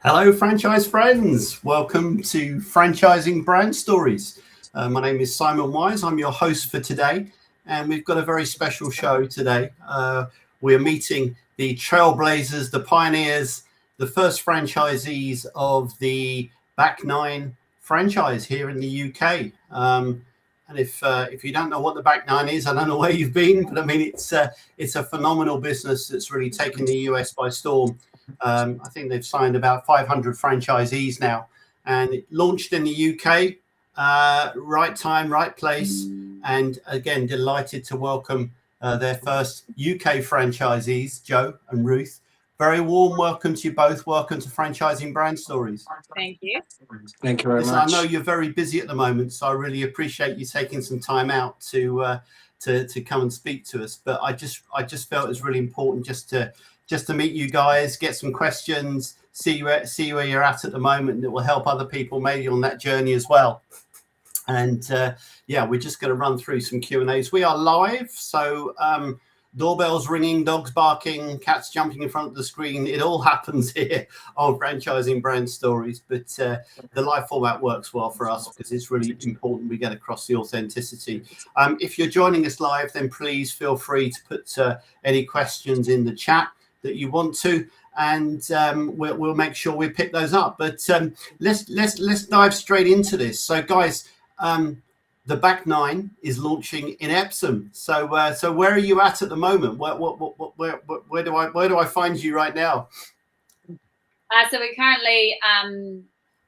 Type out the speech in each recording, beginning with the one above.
Hello, franchise friends. Welcome to Franchising Brand Stories. My name is Simon Wise. I'm your host for today, and we've got a very special show today. We're meeting the Trailblazers, the pioneers, the first franchisees of the Back Nine franchise here in the UK. And if you don't know what the Back Nine is, I don't know where you've been, but I mean it's a phenomenal business that's really taken the US by storm. I think they've signed about 500 franchisees now, and it launched in the UK. Right time, right place, and again, delighted to welcome their first UK franchisees, Joe and Ruth. Very warm welcome to you both. Welcome to Franchising Brand Stories. Thank you. Thank you very much. I know you're very busy at the moment, so I really appreciate you taking some time out to come and speak to us. But I just felt it was really important just to meet you guys, get some questions, see where you're at the moment. That will help other people maybe on that journey as well. And we're just going to run through some Q&As. We are live, so doorbells ringing, dogs barking, cats jumping in front of the screen. It all happens here on Franchising Brand Stories. But the live format works well for us because it's really important we get across the authenticity. If you're joining us live, then please feel free to put any questions in the chat that you want to, and we'll make sure we pick those up. But let's dive straight into this. So guys, the Back Nine is launching in Epsom. So where are you at the moment? Where do I find you right now? So we're currently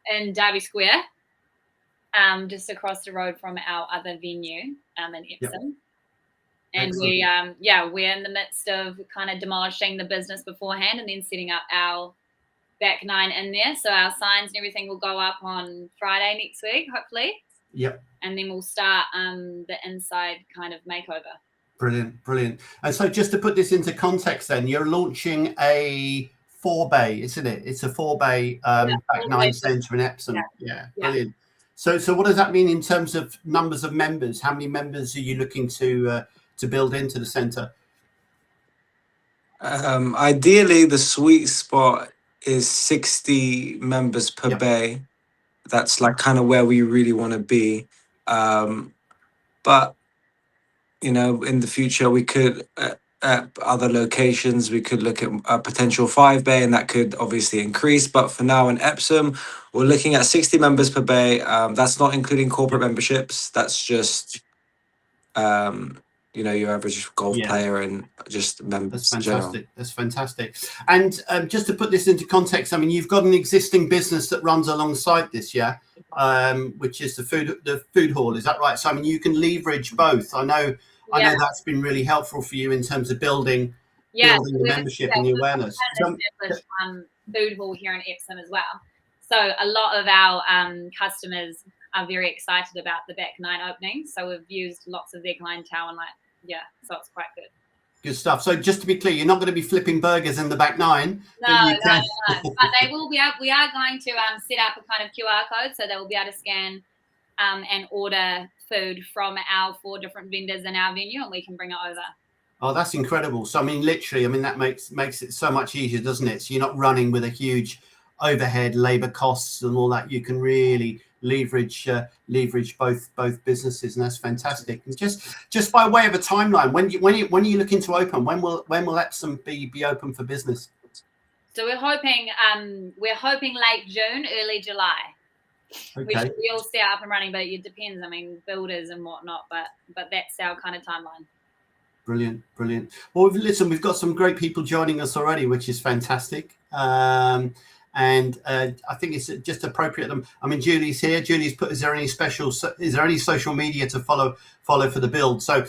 in Derby Square, just across the road from our other venue in Epsom. Yep. And excellent. We're in the midst of kind of demolishing the business beforehand and then setting up our Back Nine in there. So our signs and everything will go up on Friday next week, hopefully. Yep. And then we'll start the inside kind of makeover. Brilliant. And so just to put this into context then, you're launching a 4-bay, isn't it? It's a 4-bay Back Nine centre in Epsom. Yeah, brilliant. So what does that mean in terms of numbers of members? How many members are you looking to build into the centre? Ideally, the sweet spot is 60 members per bay. That's like kind of where we really want to be. But, you know, in the future, we could, at other locations, we could look at a potential 5-bay, and that could obviously increase. But for now in Epsom, we're looking at 60 members per bay. That's not including corporate memberships. That's just, your average golf player and just members. That's fantastic. And just to put this into context, I mean, you've got an existing business that runs alongside this, which is the food hall. Is that right? So I mean, you can leverage both. I know that's been really helpful for you in terms of building the membership and the awareness. Food hall here in Epsom as well. So a lot of our customers are very excited about the Back Nine opening. So we've used lots of their clientele and so it's quite good. Good stuff. So just to be clear, you're not going to be flipping burgers in the Back Nine. No. But they will be. We are going to set up a kind of QR code, so they will be able to scan and order food from our 4 different vendors in our venue, and we can bring it over. Oh, that's incredible. So I mean, literally, that makes it so much easier, doesn't it? So you're not running with a huge overhead, labor costs, and all that. You can really leverage both businesses, and that's fantastic. And just by way of a timeline, when are you looking to open? When will Epsom be open for business? So we're hoping late June, early July. Okay. We should be all set up and running, but it depends. I mean, builders and whatnot, but that's our kind of timeline. Brilliant. Well, listen, we've got some great people joining us already, which is fantastic. And I think it's just appropriate. I mean, Julie's here. Julie's put, is there any social media to follow for the build? So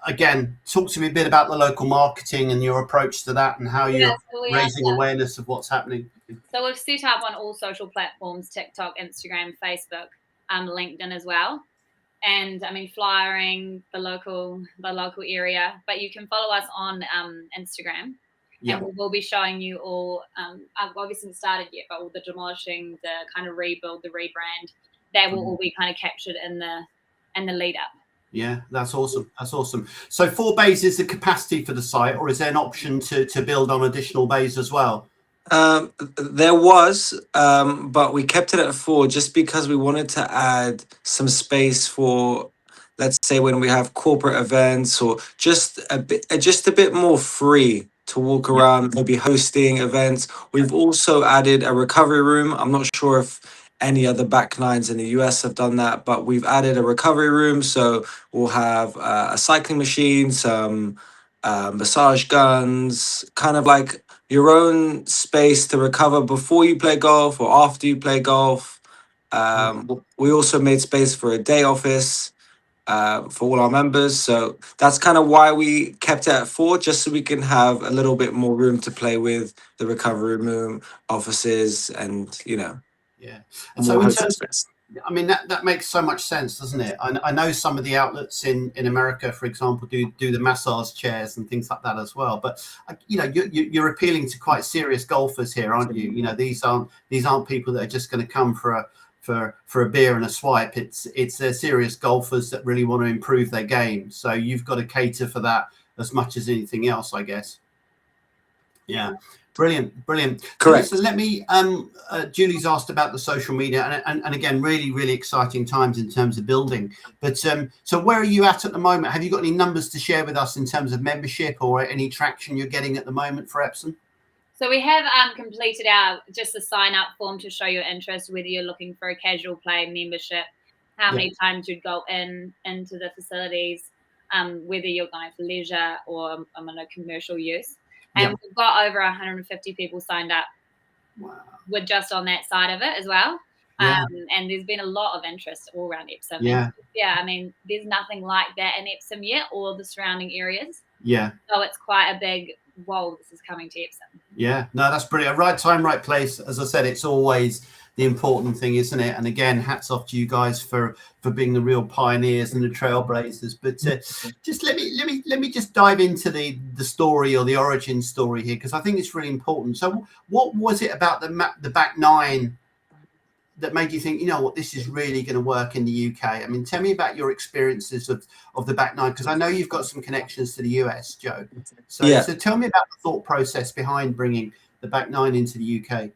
again, talk to me a bit about the local marketing and your approach to that, and how you're raising awareness of what's happening. So we've set up on all social platforms: TikTok, Instagram, Facebook, LinkedIn as well. And I mean, flyering the local area, but you can follow us on Instagram. Yeah. And we'll be showing you all, I've obviously not started yet, but all the demolishing, the kind of rebuild, the rebrand, that will all be kind of captured in the lead up. Yeah, that's awesome. So 4 bays is the capacity for the site, or is there an option to build on additional bays as well? There was, but we kept it at 4 just because we wanted to add some space for, let's say, when we have corporate events or just a bit more free to walk Yeah. around, maybe hosting events. We've also added a recovery room. I'm not sure if any other back nines in the US have done that, but we've added a recovery room. So we'll have a cycling machine, some massage guns, kind of like your own space to recover before you play golf or after you play golf. We also made space for a day office for all our members. So that's kind of why we kept it at 4, just so we can have a little bit more room to play with the recovery room, offices, and, Yeah. And so more in hosting terms, space. I mean, that makes so much sense, doesn't it? I know some of the outlets in America, for example, do the massage chairs and things like that as well. But you're appealing to quite serious golfers here, aren't you? You know, these aren't people that are just going to come for a beer and a swipe. It's serious golfers that really want to improve their game. So you've got to cater for that as much as anything else, I guess. Yeah. Brilliant. Correct. So let me, Julie's asked about the social media and again, really exciting times in terms of building. But so where are you at the moment? Have you got any numbers to share with us in terms of membership or any traction you're getting at the moment for Epsom? So we have completed just a sign up form to show your interest, whether you're looking for a casual play membership, how many times you'd go into the facilities, whether you're going for leisure or a commercial use. And we've got over 150 people signed up. Wow. With just on that side of it as well. Yeah. And there's been a lot of interest all around Epsom. Yeah. And I mean, there's nothing like that in Epsom yet, or the surrounding areas. Yeah. So it's quite a big, whoa, this is coming to Epsom. Yeah, no, that's brilliant. Right time, right place. As I said, it's always the important thing, isn't it? And again, hats off to you guys for being the real pioneers and the trailblazers. But just let me just dive into the story or the origin story here, because I think it's really important. So, what was it about the back nine that made you think, you know what, this is really going to work in the UK? I mean, tell me about your experiences of the back nine, because I know you've got some connections to the US, Joe. So tell me about the thought process behind bringing the back nine into the UK.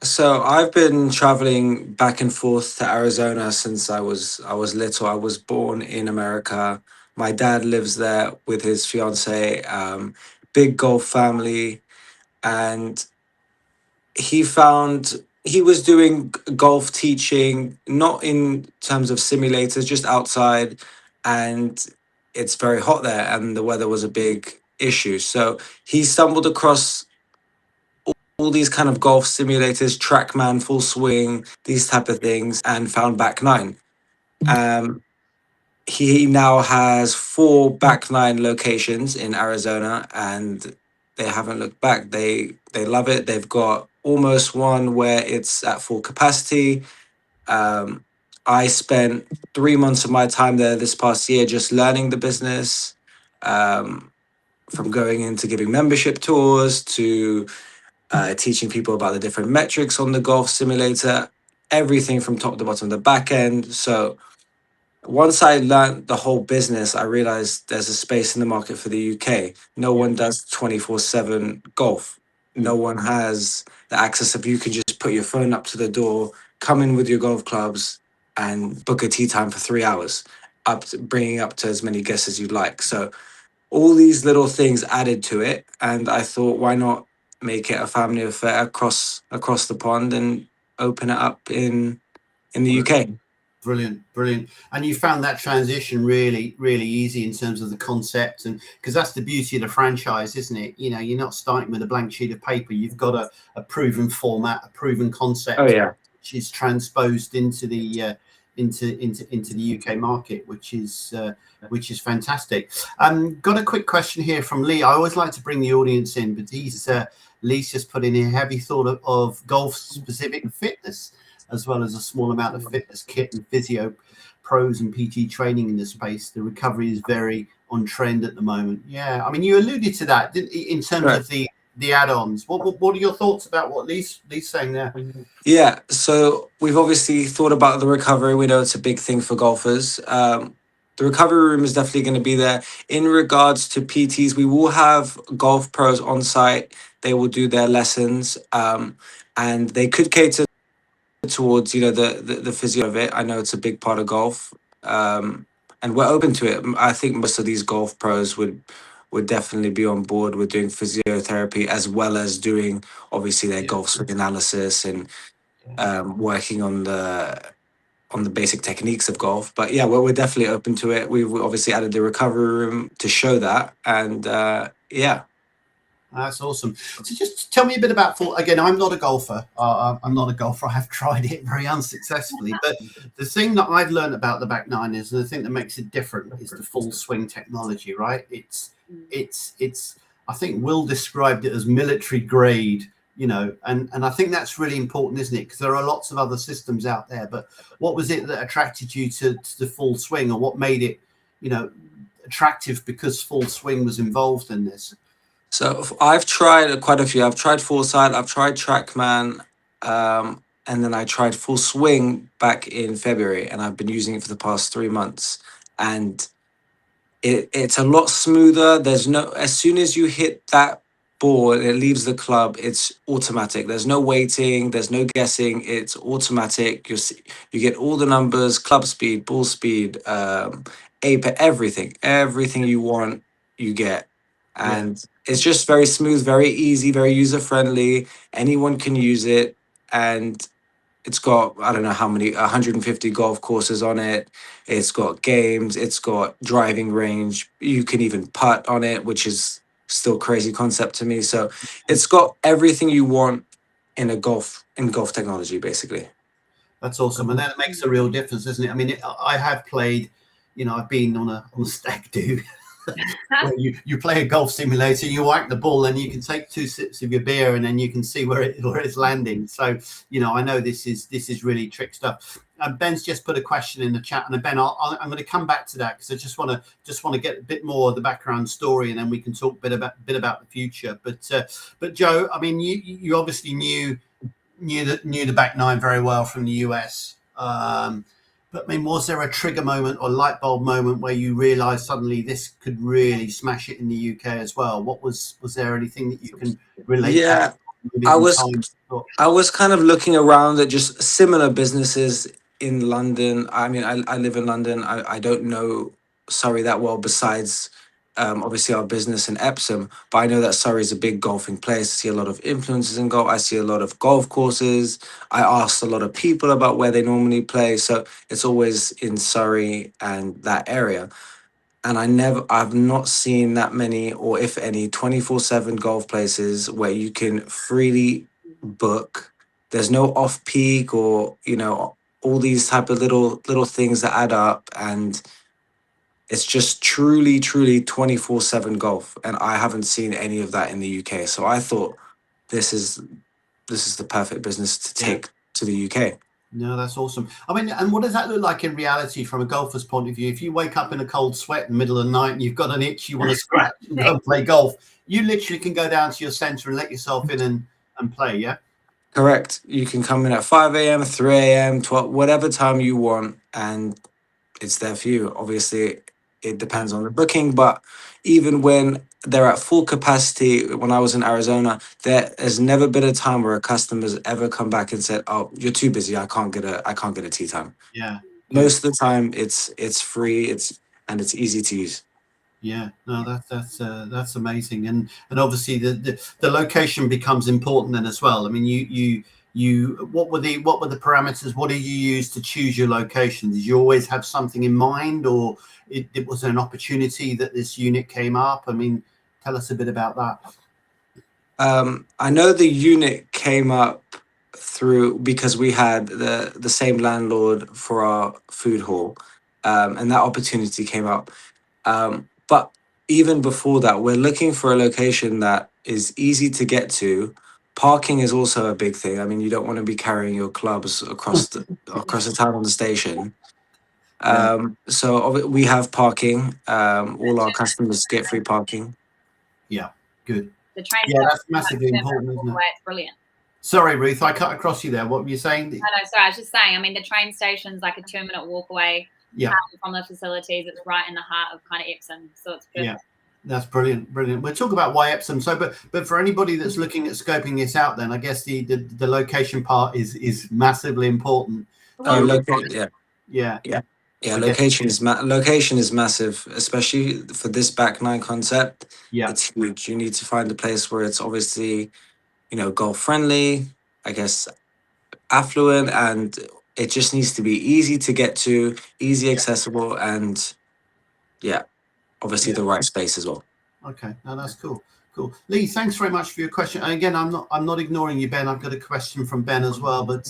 So I've been traveling back and forth to Arizona since I was little. I was born in America. My dad lives there with his fiance, big golf family, and he was doing golf teaching, not in terms of simulators, just outside, and it's very hot there, and the weather was a big issue. So he stumbled across all these kind of golf simulators, TrackMan, Full Swing, these type of things, and found back nine. He now has 4 back nine locations in Arizona, and they haven't looked back. They love it. They've got almost one where it's at full capacity. I spent 3 months of my time there this past year just learning the business, from going into giving membership tours to teaching people about the different metrics on the golf simulator, everything from top to bottom, the back end. So once I learned the whole business, I realized there's a space in the market for the UK. No one does 24/7 golf. No one has the access of, you can just put your phone up to the door, come in with your golf clubs, and book a tea time for 3 hours, bringing up to as many guests as you'd like. So all these little things added to it, and I thought, why not make it a family affair across the pond and open it up in the UK. Brilliant. And you found that transition really easy in terms of the concept, and because that's the beauty of the franchise, isn't it? You know, you're not starting with a blank sheet of paper. You've got a proven format, a proven concept, which is transposed into the UK market, which is fantastic. Got a quick question here from Lee. I always like to bring the audience in, but Lee's just put in here, have you thought of golf specific fitness as well as a small amount of fitness kit and physio pros and PT training in the space? The recovery is very on trend at the moment. Yeah, I mean, you alluded to that in terms of the add-ons. What are your thoughts about what Lee's saying there? So we've obviously thought about the recovery. We know it's a big thing for golfers. the recovery room is definitely going to be there. In regards to PTs, we will have golf pros on site. They will do their lessons, and they could cater towards the physio of it. I know it's a big part of golf, and we're open to it. I think most of these golf pros would definitely be on board with doing physiotherapy as well as doing obviously their golf swing analysis and working on the basic techniques of golf. But yeah, we're definitely open to it. We've obviously added the recovery room to show that, and yeah. That's awesome. So just tell me a bit about full. Again, I'm not a golfer. I'm not a golfer. I have tried it very unsuccessfully. But the thing that I've learned about the back nine is, and the thing that makes it different is the full swing technology, right? It's. I think Will described it as military grade, and I think that's really important, isn't it? Because there are lots of other systems out there. But what was it that attracted you to the full swing, or what made it, attractive because full swing was involved in this? So I've tried quite a few. I've tried Foresight, I've tried Trackman, and then I tried Full Swing back in February, and I've been using it for the past 3 months. And it's a lot smoother. There's no, as soon as you hit that ball and it leaves the club, it's automatic. There's no waiting, there's no guessing. It's automatic. You get all the numbers, club speed, ball speed, apex, everything you want, you get. And it's just very smooth, very easy, very user friendly. Anyone can use it, and it's got, I don't know how many, 150 golf courses on it. It's got games. It's got driving range. You can even putt on it, which is still crazy concept to me. So it's got everything you want in golf technology, basically. That's awesome, and that makes a real difference, doesn't it? I mean, I have played. I've been on a stag do. Where you play a golf simulator, you whack the ball, and you can take 2 sips of your beer, and then you can see where it's landing. So I know this is really trick stuff. Ben's just put a question in the chat, and Ben, I'm going to come back to that because I just want to get a bit more of the background story, and then we can talk a bit about the future. But Joe, I mean, you obviously knew the back nine very well from the US. But I mean, was there a trigger moment or light bulb moment where you realised suddenly this could really smash it in the UK as well? Was there anything that you can relate? Yeah, I was kind of looking around at just similar businesses in London. I mean, I live in London. I don't know Surrey that well, besides obviously our business in Epsom. But I know that Surrey is a big golfing place. I see a lot of influencers in golf. I see a lot of golf courses. I asked a lot of people about where they normally play. So it's always in Surrey and that area. And I've not seen that many, or if any, 24/7 golf places where you can freely book. There's no off peak, or all these type of little things that add up, and it's just truly 24/7 golf. And I haven't seen any of that in the UK. So I thought this is the perfect business to take to the UK. No, that's awesome. I mean, and what does that look like in reality from a golfer's point of view? If you wake up in a cold sweat in the middle of the night and you've got an itch you want to scratch and go and play golf, you literally can go down to your centre and let yourself in and play, yeah? Correct. You can come in at 5 a.m., 3 a.m., 12, whatever time you want, and it's there for you. Obviously, it depends on the booking, but even when they're at full capacity, when I was in Arizona, there has never been a time where a customer's ever come back and said, "Oh, you're too busy. I can't get a tee time." Yeah. Most of the time, it's free. It's easy to use. Yeah, no, that's amazing, and obviously the location becomes important then as well. I mean, what were the parameters? What did you use to choose your location? Did you always have something in mind, or it was an opportunity that this unit came up? I mean, tell us a bit about that. I know the unit came up because we had the same landlord for our food hall, and that opportunity came up. But even before that, we're looking for a location that is easy to get to. Parking is also a big thing. I mean, you don't want to be carrying your clubs across the town on the station. So we have parking. All our customers get free parking. Yeah, good. The train that's massively important, isn't it? It's brilliant. Sorry, Ruth, I cut across you there. What were you saying? No, sorry, I was just saying, I mean, the train station's like a 2-minute walk away Yeah. From the facilities. It's right in the heart of kind of Epsom, so it's perfect. Yeah. That's brilliant. We'll talk about why Epsom. So, but for anybody that's looking at scoping this out, then I guess the location part is massively important. Yeah. Location is massive, especially for this back nine concept. Yeah, it's huge. You need to find a place where it's obviously, golf friendly, I guess, affluent, and it just needs to be easy to get to, easy accessible, and obviously the right space as well. Okay, no, that's cool. Lee, thanks very much for your question. And again, I'm not ignoring you, Ben. I've got a question from Ben as well, but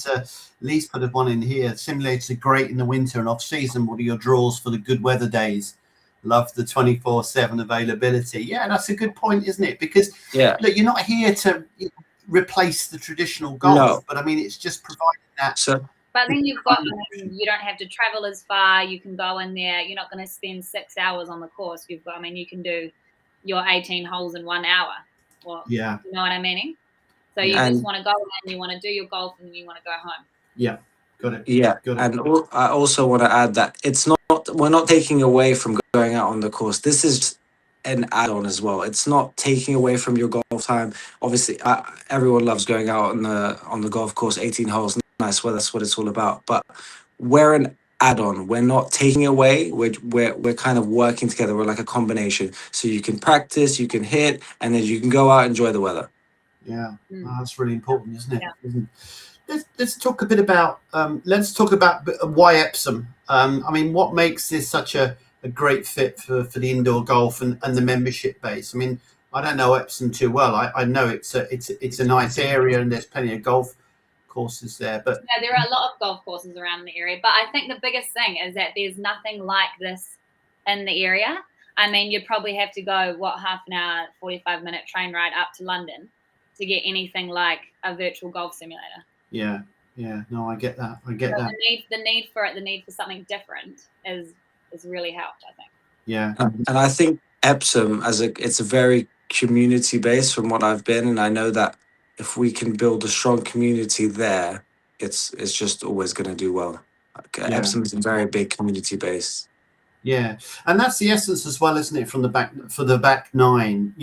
Lee's put one in here. Simulators are great in the winter and off season. What are your draws for the good weather days? Love the 24/7 availability. Yeah, that's a good point, isn't it? Because look, you're not here to replace the traditional golf, but I mean, it's just providing that. But then you don't have to travel as far. You can go in there. You're not going to spend 6 hours on the course. You can do your 18 holes in 1 hour. Well, you know what I mean? So you just want to go in, you want to do your golf, and then you want to go home. Yeah, got it. And I also want to add that we're not taking away from going out on the course. This is an add-on as well. It's not taking away from your golf time. Obviously, everyone loves going out on the golf course, 18 holes, nice weather. That's what it's all about. But we're an add-on. We're not taking away. We're kind of working together. We're like a combination. So you can practice, you can hit, and then you can go out and enjoy the weather. Yeah, that's really important, isn't it? Yeah. Let's talk a bit about why Epsom. I mean, what makes this such a great fit for the indoor golf and the membership base? I mean, I don't know Epsom too well. I know it's a nice area and there's plenty of golf courses there, but there are a lot of golf courses around the area. But I think the biggest thing is that there's nothing like this in the area. I mean, you'd probably have to go half an hour, 45-minute train ride up to London to get anything like a virtual golf simulator. Yeah. No, I get that. That. The need for something different is really helped, I think. Yeah. And I think Epsom it's a very community based from what I've been, and I know that if we can build a strong community there, it's just always going to do well. Epsom is a very big community base. Yeah, and that's the essence as well, isn't it? For the back nine,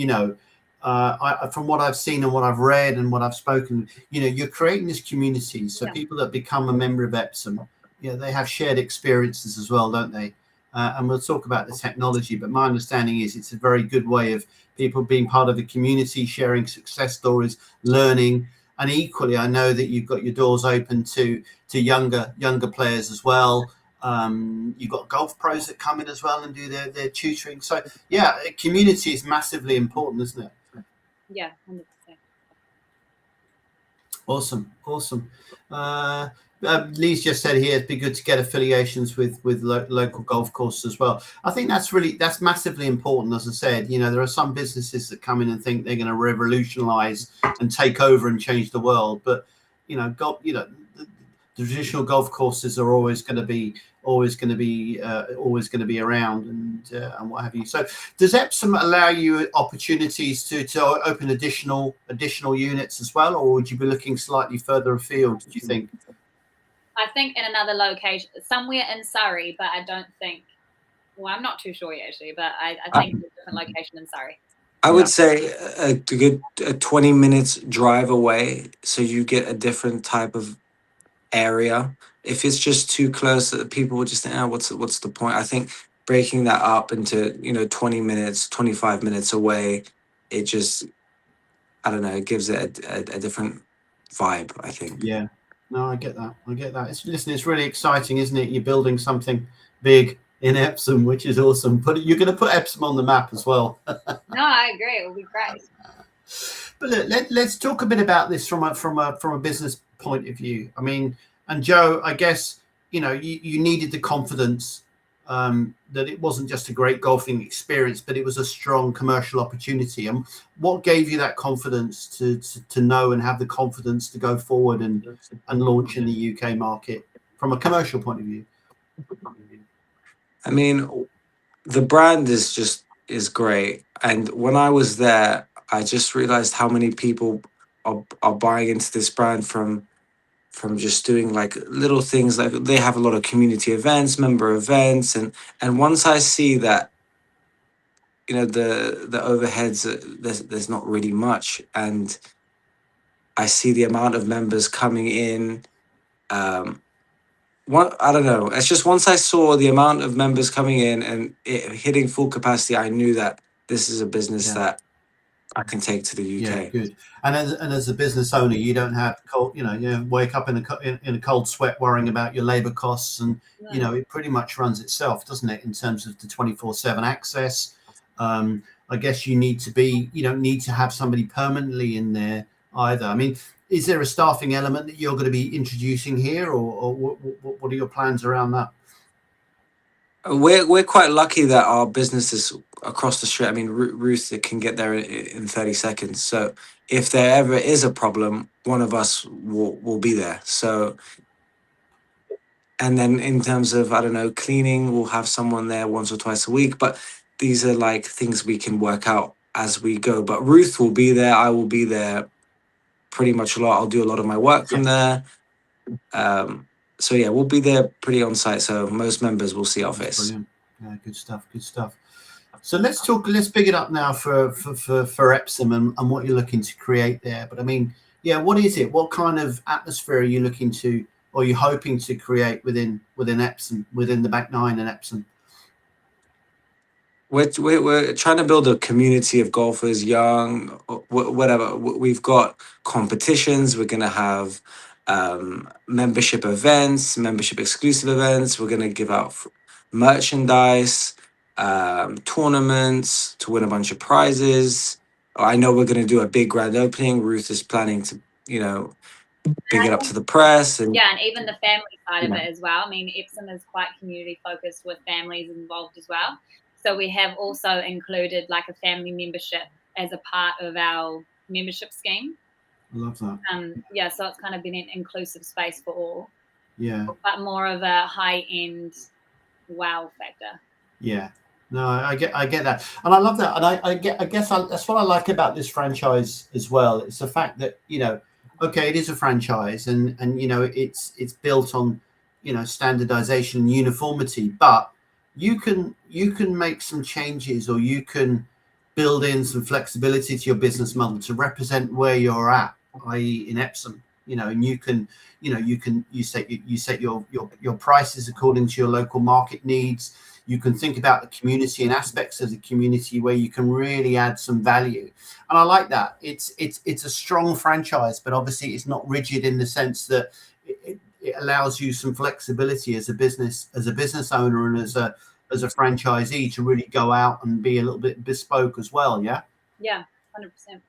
from what I've seen and what I've read and what I've spoken, you're creating this community. So people that become a member of Epsom, they have shared experiences as well, don't they? And we'll talk about the technology, but my understanding is it's a very good way of people being part of the community, sharing success stories, learning. And equally, I know that you've got your doors open to younger players as well. You've got golf pros that come in as well and do their tutoring. So community is massively important, isn't it? Yeah, 100%. Awesome. Lee's just said here it'd be good to get affiliations with local golf courses as well. I think that's massively important. As I said, there are some businesses that come in and think they're going to revolutionize and take over and change the world, but the traditional golf courses are always going to be around and what have you. So does Epsom allow you opportunities to open additional units as well, or would you be looking slightly further afield, do you think? I think in another location, somewhere in Surrey, but I don't think. Well, I'm not too sure yet, actually, but I think it's a different location in Surrey. I would say a good 20 minutes drive away, so you get a different type of area. If it's just too close, people will just think, what's the point? I think breaking that up into 20 minutes, 25 minutes away, it just, I don't know, it gives it a different vibe, I think. Yeah. No, I get that. It's really exciting, isn't it? You're building something big in Epsom, which is awesome. You're going to put Epsom on the map as well. No, I agree. It will be great. But look, let's talk a bit about this from a business point of view. I mean, and Joe, I guess you needed the confidence that it wasn't just a great golfing experience, but it was a strong commercial opportunity. And what gave you that confidence to know and have the confidence to go forward and launch in the UK market from a commercial point of view? I mean, the brand is great. And when I was there, I just realized how many people are buying into this brand from from just doing like little things, like they have a lot of community events, member events, and once I see that, you know, the overheads, there's not really much, and I see the amount of members coming in. What, I don't know. It's just once I saw the amount of members coming in and it hitting full capacity, I knew that this is a business Yeah. that I can take to the Yeah, UK. good. And as a business owner, you don't have cold, you wake up in a cold sweat worrying about your labor costs, and it pretty much runs itself, doesn't it, in terms of the 24/7 access. I guess you don't need to have somebody permanently in there either. I mean, is there a staffing element that you're going to be introducing here, or what are your plans around that? We're quite lucky that our business is across the street. I mean, Ruth can get there in 30 seconds. So if there ever is a problem, one of us will be there. So, and then in terms of, I don't know, cleaning, we'll have someone there once or twice a week. But these are like things we can work out as we go. But Ruth will be there. I will be there pretty much a lot. I'll do a lot of my work from there. So yeah, we'll be there pretty on site. So most members will see our face. Brilliant. Yeah, good stuff. Good stuff. So let's pick it up now for Epsom and what you're looking to create there. But I mean, yeah, what is it? What kind of atmosphere are you looking to, or are you hoping to create within Epsom, within the back nine and Epsom? We're trying to build a community of golfers, young, whatever. We've got competitions. We're gonna have membership events, membership exclusive events. We're gonna give out merchandise, tournaments to win a bunch of prizes. I know we're gonna do a big grand opening. Ruth is planning to, big it up to the press, and and even the family side of it as well. I mean, Epsom is quite community focused with families involved as well. So we have also included like a family membership as a part of our membership scheme. I love that. So it's kind of been an inclusive space for all. Yeah. But more of a high end wow factor. Yeah. No, I get that, and I love that, and I guess that's what I like about this franchise as well. It's the fact that okay, it is a franchise, and it's built on standardization and uniformity, but you can make some changes, or you can build in some flexibility to your business model to represent where you're at, i.e. in Epsom, and you set your prices according to your local market needs. You can think about the community and aspects of the community where you can really add some value. And I like that. It's a strong franchise, but obviously it's not rigid in the sense that it allows you some flexibility as a business owner and as a franchisee to really go out and be a little bit bespoke as well. Yeah. Yeah, 100%.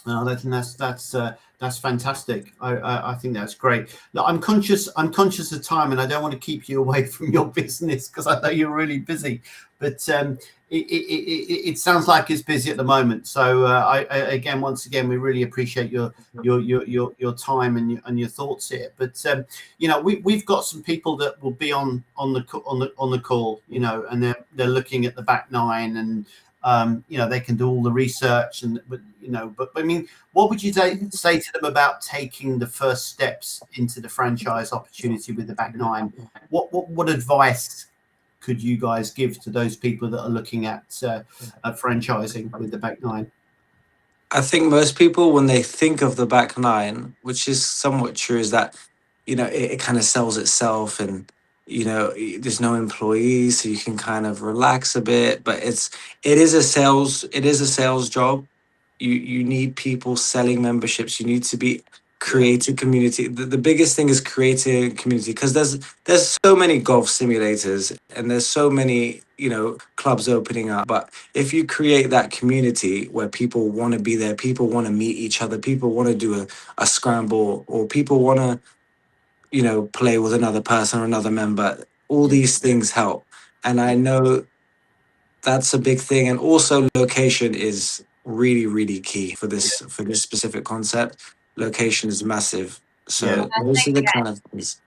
No, that's fantastic. I think that's great. Look, I'm conscious of time, and I don't want to keep you away from your business because I know you're really busy. But it sounds like it's busy at the moment. So once again, we really appreciate your time and your thoughts here. But we've got some people that will be on the call, and they're looking at the back nine, and they can do all the research, but I mean, what would you say to them about taking the first steps into the franchise opportunity with the back nine? What advice could you guys give to those people that are looking at franchising with the back nine? I think most people, when they think of the back nine, which is somewhat true, is that it kind of sells itself, and there's no employees, so you can kind of relax a bit. But it is a sales job. You need people selling memberships. You need to be creating community. The biggest thing is creating a community, because there's so many golf simulators, and there's so many clubs opening up. But if you create that community where people want to be there, people want to meet each other, people want to do a scramble, or people want to play with another person or another member, all these things help. And I know that's a big thing. And also location is really, really key for this specific concept. Location is massive. So those are the kind of things.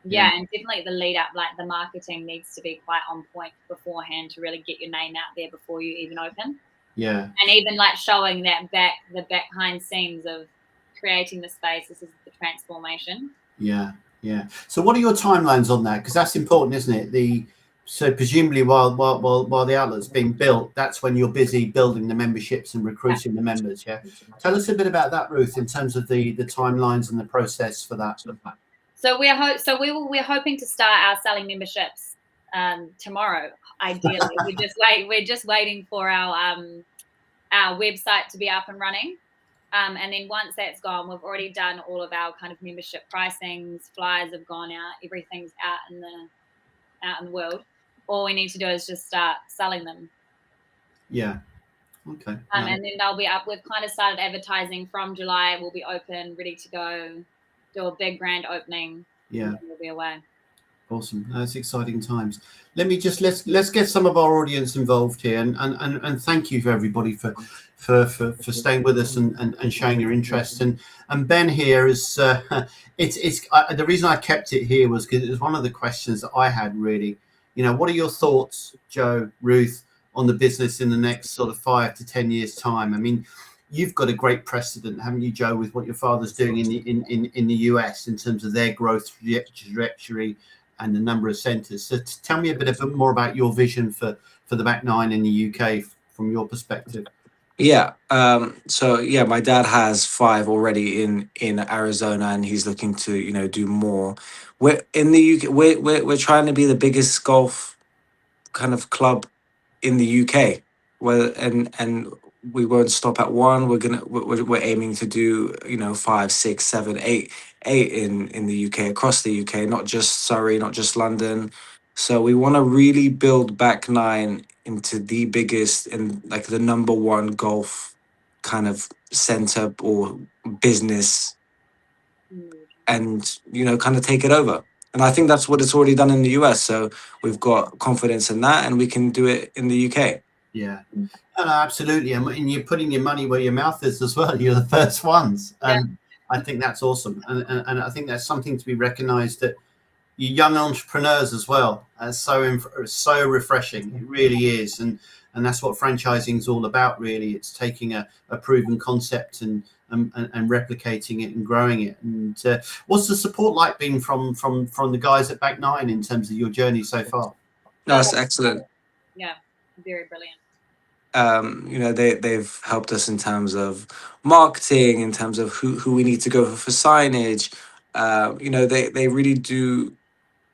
Yeah, and definitely the lead up, like the marketing needs to be quite on point beforehand to really get your name out there before you even open. Yeah. And even like showing the behind scenes of creating the space. This is the transformation. Yeah, yeah. So what are your timelines on that? Because that's important, isn't it? So presumably while the outlet's being built, that's when you're busy building the memberships and recruiting the members. Yeah. Tell us a bit about that, Ruth, in terms of the timelines and the process for that. So we're hoping to start our selling memberships tomorrow. Ideally, we're just waiting for our website to be up and running. And then once that's gone, we've already done all of our kind of membership pricings. Flyers have gone out. Everything's out in the world. All we need to do is just start selling them. Yeah. Okay. And then they'll be up. We've kind of started advertising from July. We'll be open, ready to go, do a big grand opening. Yeah. We'll be away. Awesome. That's exciting times. Let's get some of our audience involved here, and thank you for everybody for staying with us and showing your interest. And Ben here is the reason I kept it here was because it was one of the questions that I had really. What are your thoughts, Joe, Ruth, on the business in the next sort of 5 to 10 years time? I mean, you've got a great precedent, haven't you, Joe, with what your father's doing in the US in terms of their growth trajectory and the number of centres. So tell me a bit more about your vision for the back nine in the UK from your perspective. Yeah. So yeah, my dad has 5 already in Arizona, and he's looking to do more. We're in the UK. We're trying to be the biggest golf kind of club in the UK. And we won't stop at one. We're aiming to do 5, 6, 7, 8 in the UK, across the UK, not just Surrey, not just London. So we want to really build back nine into the biggest and like the number one golf kind of center or business, and kind of take it over. And I think that's what it's already done in the US. So we've got confidence in that, and we can do it in the UK. Yeah, absolutely. And you're putting your money where your mouth is as well. You're the first ones. I think that's awesome. And I think that's something to be recognized, that you young entrepreneurs as well. So refreshing. It really is. And that's what franchising is all about, really. It's taking a proven concept and replicating it and growing it. And what's the support like been from the guys at Back Nine in terms of your journey so far? That's excellent. Yeah, very brilliant. They've helped us in terms of marketing, in terms of who we need to go for signage. They really do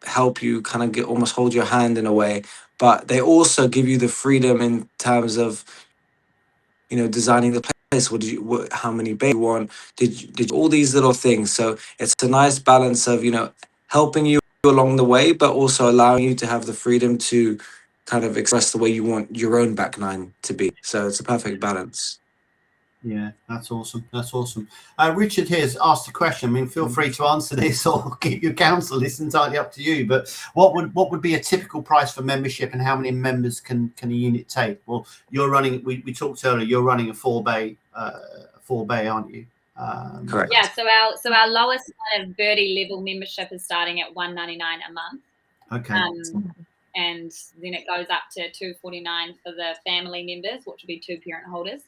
help you kind of almost hold your hand in a way, but they also give you the freedom in terms of designing the place. How many bays you want? Did all these little things? So it's a nice balance of helping you along the way, but also allowing you to have the freedom to kind of express the way you want your own back nine to be. So it's a perfect balance. Yeah, that's awesome. That's awesome. Richard here has asked a question. I mean, feel free to answer this or keep your counsel. It's entirely up to you. But what would be a typical price for membership, and how many members can a unit take? Well, you're running. We talked earlier. You're running a 4-bay, aren't you? Correct. Yeah. So our lowest kind of birdie level membership is starting at $199 a month. Okay. And then it goes up to $249 for the family members, which would be 2 parent holders.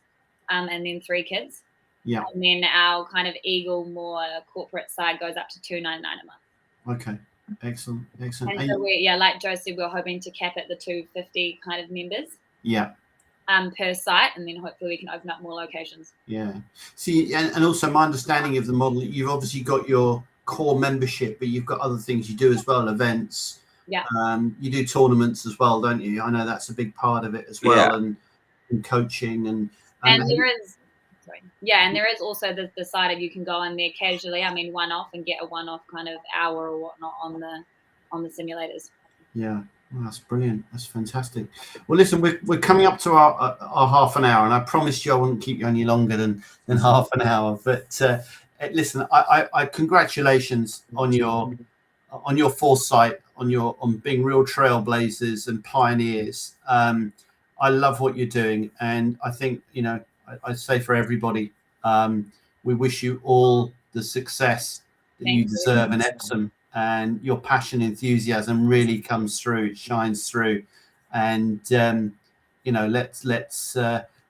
And then 3 kids. Yeah. And then our kind of Eagle, more corporate side, goes up to $299 a month. Okay. Excellent. And so like Joe said, we're hoping to cap at the 250 kind of members. Yeah. Per site, and then hopefully we can open up more locations. Yeah. See, and also my understanding of the model, you've obviously got your core membership, but you've got other things you do as well, events. Yeah. You do tournaments as well, don't you? I know that's a big part of it as well, and coaching and there is also the side of you can go in there casually. I mean, one-off and get a one-off kind of hour or whatnot on the simulators. Yeah, well, that's brilliant. That's fantastic. Well, listen, we're coming up to our half an hour, and I promised you I wouldn't keep you any longer than half an hour. But listen, I congratulations on your foresight, on being real trailblazers and pioneers. I love what you're doing, and I think I say for everybody, we wish you all the success that you deserve in Epsom, and your passion, enthusiasm really comes through, it shines through, and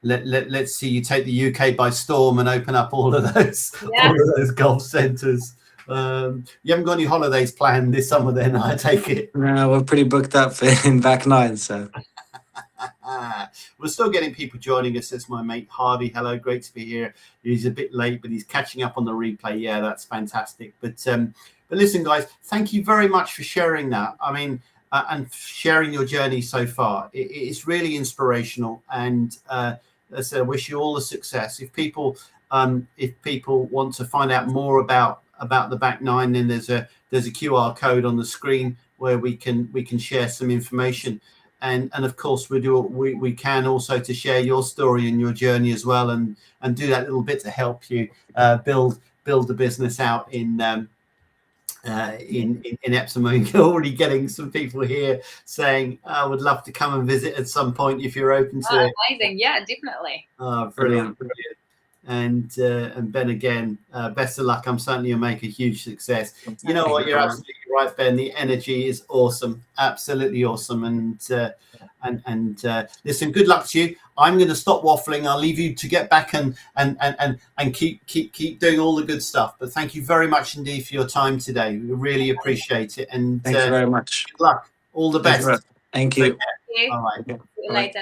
let's see you take the UK by storm and open up all of those golf centres. You haven't got any holidays planned this summer then, I take it? No, we're pretty booked up in back nine, so. We're still getting people joining us. It's my mate Harvey. Hello, great to be here. He's a bit late, but he's catching up on the replay. Yeah, that's fantastic. But listen, guys, thank you very much for sharing that. I mean, and sharing your journey so far. It's really inspirational, and as I said, I wish you all the success. If people want to find out more about the back nine, then there's a QR code on the screen where we can share some information. And of course we can also to share your story and your journey as well, and do that little bit to help you build the business out in Epsom. You're already getting some people here saying, I would love to come and visit at some point if you're open to it. Amazing. Yeah, definitely. Oh, brilliant. And Ben, again, best of luck. I'm certainly you'll make a huge success. You know what? You're absolutely right, Ben. The energy is awesome, absolutely awesome. And listen, good luck to you. I'm going to stop waffling. I'll leave you to get back and keep doing all the good stuff. But thank you very much indeed for your time today. We really appreciate it. And thank you very much. Good luck. All the best. Thank you. Thank you. All right. See you later.